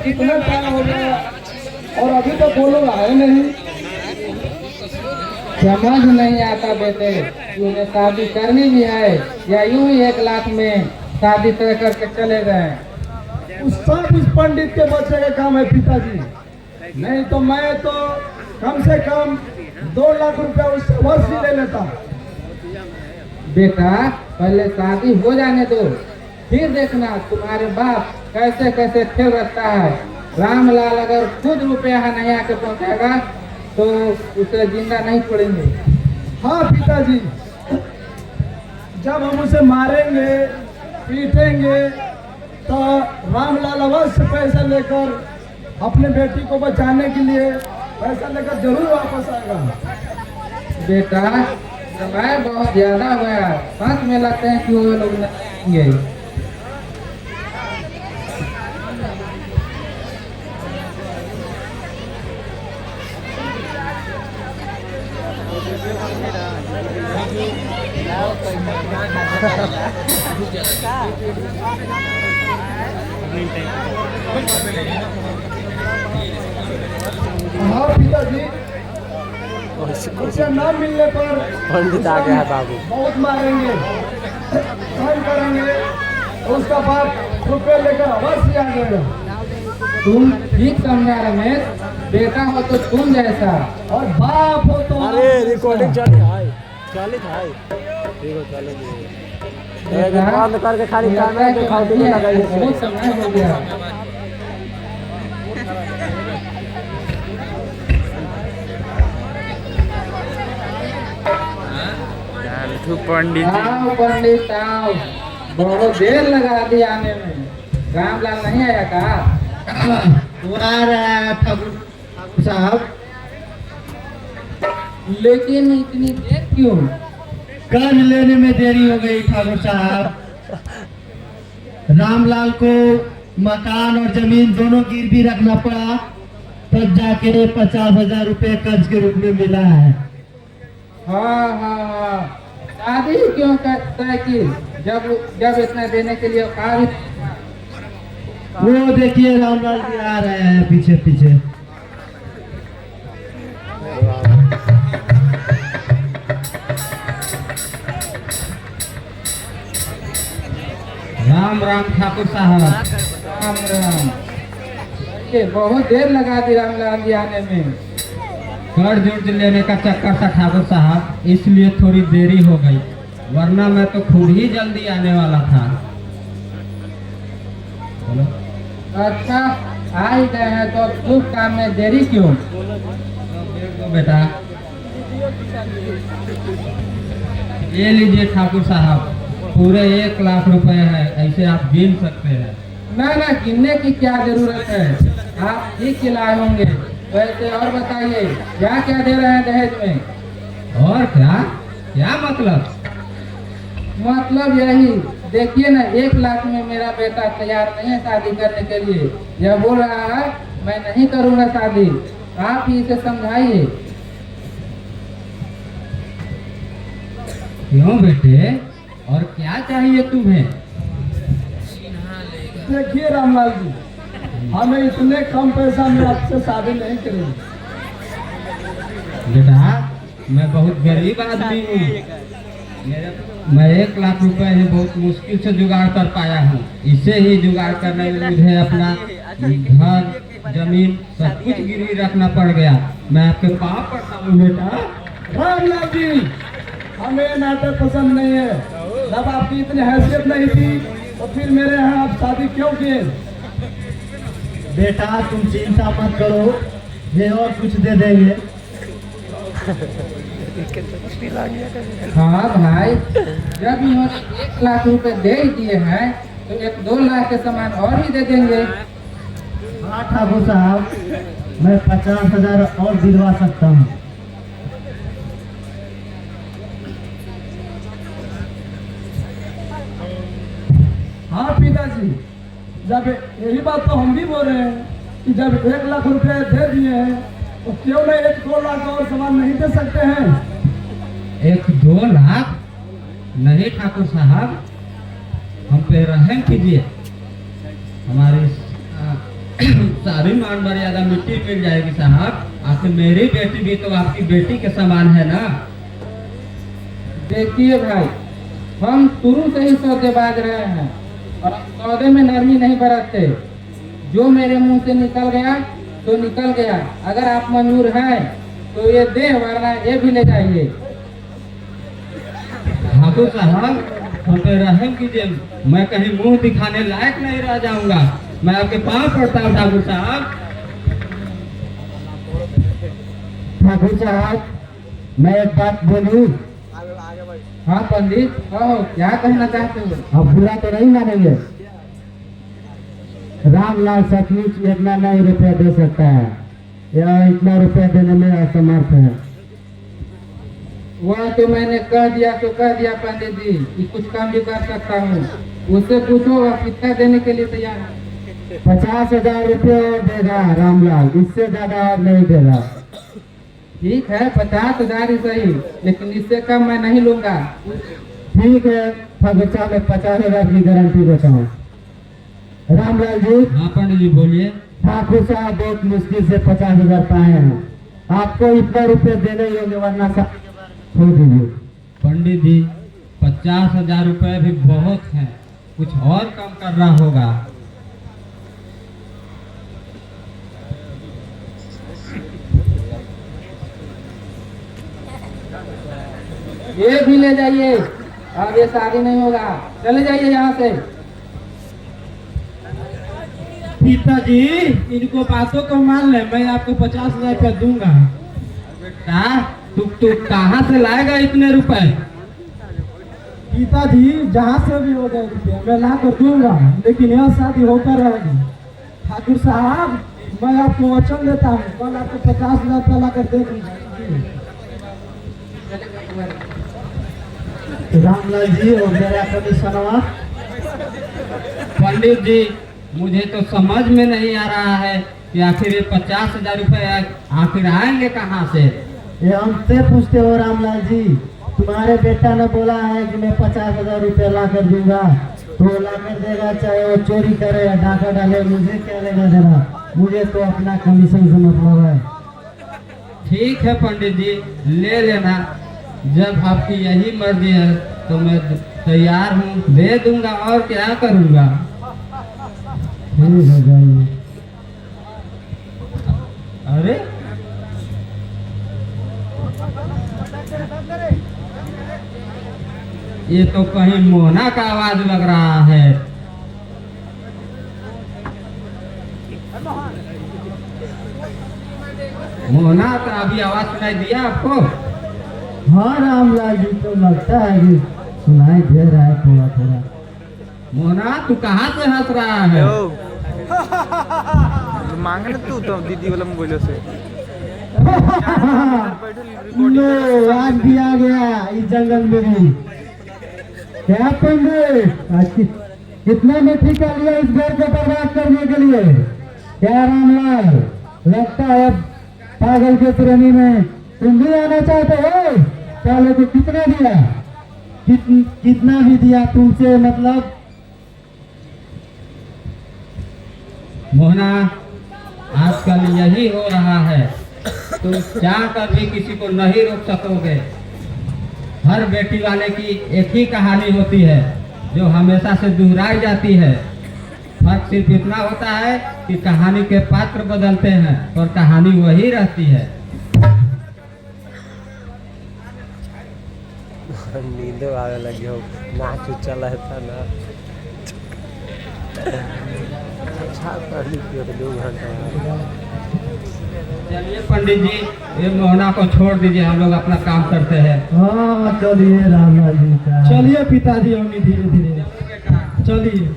कितना टाइम हो गया और अभी तक वो लोग आए नहीं। समझ नहीं आता बेटे, उन्हें शादी करनी भी है या यूं ही 1 लाख में शादी तय करके चले गए। उस सब इस पंडित के बच्चे का काम है पिताजी, नहीं तो मैं तो कम से कम 2 लाख रुपया उससे वर्ष ही ले लेता। बेटा पहले शादी हो जाने दो, फिर देखना तुम्हारे बाप कैसे कैसे खेल रखता है। रामलाल अगर खुद रुपया नहीं आके पहुंचेगा तो उसे जिंदा नहीं छोड़ेंगे। हाँ पिताजी, जब हम उसे मारेंगे पीटेंगे तो रामलाल अवश्य पैसा लेकर अपने बेटी को बचाने के लिए पैसा लेकर जरूर वापस आएगा। बेटा समय बहुत ज्यादा हो गया, साथ में लगते हैं कि वो लोग नहीं। हाँ पिताजी, उसे न मिलने पर पंडित आ गया है बाबू। बहुत मारेंगे, काम करेंगे, उसका बाप रुपये लेकर अवश्य आ जाएगा। तुम ठीक समझा रमेश, बेटा हो तो तुम जैसा और बाप हो तो अरे रिकॉर्डिंग चल रहा है, चालित है, देखो चालित है। बंद करके खाली कैमरा दिखाओ, तो लगाइए। बहुत समय हो गया। पंडित आओ पंडित आओ, बहुत देर लगा दी आने में। रामलाल नहीं आया का? वो आ रहा है ठाकुर साहब। लेकिन इतनी देर क्यों? कर्ज लेने में देरी हो गई ठाकुर साहब। रामलाल को मकान और जमीन दोनों गिरवी रखना पड़ा, तब जाके 50,000 रुपये कर्ज के रूप में मिला है। हाँ हाँ हाँ, शादी क्यों तय की जब जब इतना देने के लिए औकात? वो देखिए रामलाल जी आ रहे हैं पीछे पीछे। राम राम ठाकुर साहब। राम राम। ये बहुत देर लगा दी रामलाल जी आने में। कर्ज उर्ज लेने का चक्कर था ठाकुर साहब, इसलिए थोड़ी देरी हो गई, वरना मैं तो खुद ही जल्दी आने वाला था। बोलो। अच्छा आ ही गए हैं तो अब शुभ काम में देरी क्यों? बेटा ये लीजिए ठाकुर साहब, पूरे 1 लाख रुपए है, ऐसे आप गिन सकते हैं। ना ना, गिनने की क्या जरूरत है, आप ठीक खिलाए होंगे। वैसे और बताइए क्या क्या दे रहे हैं दहेज में? और क्या क्या मतलब? मतलब यही देखिए ना, 1 लाख में मेरा बेटा तैयार नहीं है शादी करने के लिए। यह बोल रहा है मैं नहीं करूंगा शादी। आप ही इसे समझाइए। क्यों बेटे, और क्या चाहिए तुम्हें? देखिए रामलाल जी, हमें इतने कम पैसा में आपसे शादी नहीं करेंगे। बेटा मैं बहुत गरीब आदमी हूँ, मैं 1 लाख रुपए ही बहुत मुश्किल से जुगाड़ कर पाया हूँ। इसे ही जुगाड़ करने में मुझे अपना घर जमीन सब कुछ गिरवी रखना पड़ गया। मैं आपके पाँव पड़ता हूँ बेटा। रामलाल जी, हमें नाटक पसंद नहीं है। जब आपकी इतनी हैसियत नहीं थी तो फिर मेरे यहाँ आप शादी क्यों किए? बेटा तुम चिंता मत करो, ये और कुछ दे देंगे। हाँ भाई, जब इन्होंने 1 लाख रुपए दे ही दिए हैं तो 1-2 लाख के सामान और भी दे देंगे। हाँ ठाकुर साहब, मैं 50,000 और दिलवा सकता हूँ। हाँ पिताजी, जब यही बात तो हम भी बोल रहे हैं कि जब 1 लाख रुपए दे दिए हैं तो क्यों नहीं 1-2 लाख और सामान नहीं दे सकते हैं? 1-2 लाख नहीं ठाकुर साहब, हम पे रहम कीजिए। हमारे सारी मान मर्यादा मिट्टी मिल जाएगी साहब। आखिर मेरी बेटी भी तो आपकी बेटी के समान है ना। देखिए भाई, हम शुरू से ही सौदेबाज रहे हैं और हम सौदे में नरमी नहीं बरतते। जो मेरे मुंह से निकल गया तो निकल गया। अगर आप मंजूर हैं तो ये दे, वरना ये भी ले जाइए। ठाकुर साहब, हम पे रहम कीजिए, मैं कहीं मुंह दिखाने लायक नहीं रह जाऊंगा। मैं आपके पाँव पड़ता हूँ ठाकुर साहब। ठाकुर साहब, मैं एक बात बोलूं? हाँ पंडित, कहो क्या कहना चाहते हो? आप बुरा तो नहीं मानेंगे? रामलाल सचमुच इतना नहीं रुपया दे सकता है, या इतना रुपया देने में असमर्थ है। वह तो मैंने कह दिया तो कह दिया पंडित जी कि कुछ कम भी कर सकता हूँ। उससे पूछो वह कितना देने के लिए तैयार है। 50,000 रुपये और देगा रामलाल, इससे ज्यादा और नहीं देगा। ठीक है, 50,000 ही सही, लेकिन इससे कम मैं नहीं लूंगा। ठीक है, ठाकुर साहब, मैं 50,000 की गारंटी देता हूँ। रामलाल जी, हाँ पंडित जी बोलिए। ठाकुर साहब बहुत मुश्किल से 50,000 पाए हैं, आपको इतना रुपये देने ही होंगे, वरना छोड़ दीजिए। पंडित जी 50,000 रुपये भी बहुत हैं, कुछ और कम करना होगा। ये भी ले जाइए, अब ये शादी नहीं होगा, चले जाइए यहाँ से। पिताजी, इनको बातों को मान ले, मैं आपको 50,000 रुपया दूंगा। बेटा तू कहाँ से लाएगा इतने रुपए? पिताजी, जहाँ से भी हो जाए रुपया मैं ला कर दूंगा, लेकिन यह शादी होकर रहेगी। ठाकुर साहब, मैं आपको वचन देता हूँ, कल आपको 50,000 रुपया ला कर दे दूंगा। रामलाल जी, और मेरा कमीशनवा? पंडित जी मुझे तो समझ में नहीं आ रहा है कि आखिर ये 50,000 रुपए आखिर आएंगे कहाँ से? ये हमसे पूछते हो रामलाल जी? तुम्हारे बेटा ने बोला है कि मैं 50,000 रुपये ला कर दूंगा, तो ला कर देगा, चाहे वो चोरी करे या डाका डाले, मुझे क्या लेगा देना? मुझे तो अपना कमीशन से मतलब है। ठीक है पंडित जी, ले लेना। जब आपकी यही मर्जी है तो मैं तैयार हूँ, दे दूंगा, और क्या करूँगा। ठीक है, जाइए। अरे ये तो कहीं मोहना का आवाज लग रहा है। मोहना का अभी आवाज सुनाई दिया आपको? हाँ रामलाल जी, तो लगता है कि सुनाई दे रहा है थोड़ा थोड़ा। मोहना तू कहाँ से हंस रहा है? मांगे ना तू तो दीदी वाला मोबाइल से लो, आज भी आ गया इस जंगल में भी। क्या पंडित, आज कितना में ठेका लिया इस घर को बर्बाद करने के लिए? क्या रामलाल, लगता है अब पागल के श्रेणी में तुम भी आना चाहते हो? पहले तो कितना दिया? कितना भी दिया तुमसे मतलब? मोहना आजकल यही हो रहा है, तुम चाह कर भी किसी को नहीं रोक सकोगे। हर बेटी वाले की एक ही कहानी होती है जो हमेशा से दोहराई जाती है। फर्क सिर्फ इतना होता है कि कहानी के पात्र बदलते हैं और कहानी वही रहती है। नींद आने लगी हो, नाच चला था ना। अच्छा कर ली 2 घंटा। चलिए पंडित जी, ये मोहना को छोड़ दीजिए, हम लोग अपना काम करते हैं। हाँ चलिए रामलाल जी का। चलिए पिताजी, हम धीरे धीरे चलिए।